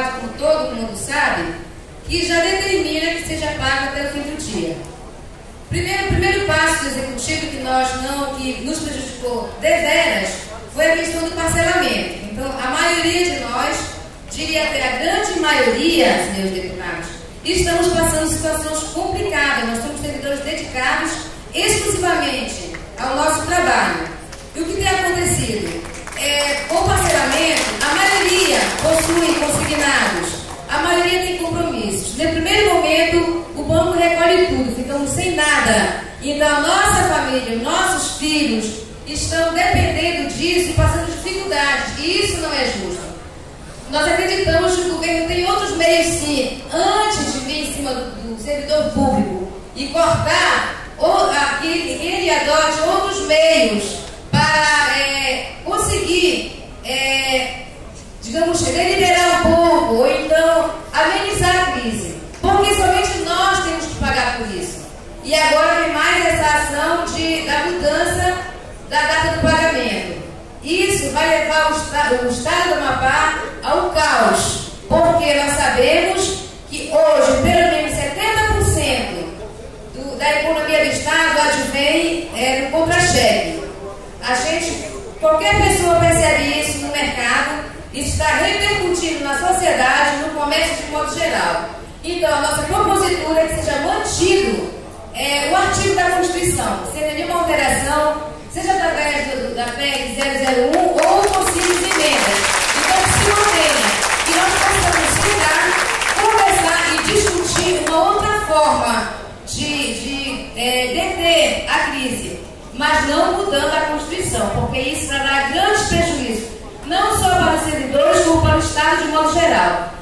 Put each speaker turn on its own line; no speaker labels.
como todo mundo sabe, que já determina que seja pago até o fim do dia. O primeiro passo do executivo que nos prejudicou deveras foi a questão do parcelamento. Então, a maioria de nós, diria até a grande maioria, senhores deputados, estamos passando situações complicadas. Nós somos servidores dedicados exclusivamente ao nosso trabalho. E o que tem acontecido? Com o parcelamento, a maioria possui consignados, a maioria tem compromissos. No primeiro momento, o banco recolhe tudo, ficamos sem nada. Então, a nossa família, nossos filhos estão dependendo disso e passando dificuldades. E isso não é justo. Nós acreditamos que o governo tem outros meios, sim, antes de vir em cima do servidor público e cortar, que ele adote outros meios para conseguir, digamos, deliberar um pouco, ou então amenizar a crise. Porque somente nós temos que pagar por isso. E agora vem mais essa ação da mudança da data do pagamento. Isso vai levar o Estado do Amapá ao caos, porque nós sabemos que hoje, pelo menos 70% da economia do Estado advém do contra-cheque. Qualquer pessoa percebe isso no mercado, isso está repercutindo na sociedade, no comércio de modo geral. Então, a nossa propositura é que seja mantido o artigo da Constituição, sem nenhuma alteração, seja através da PEC 001 ou possíveis emendas. Então, que se mantenha, que nós possamos conversar e discutir uma outra forma de deter a crise, mas não mudando a Constituição, porque isso trará grande prejuízo, não só para os servidores, como para o Estado de modo geral.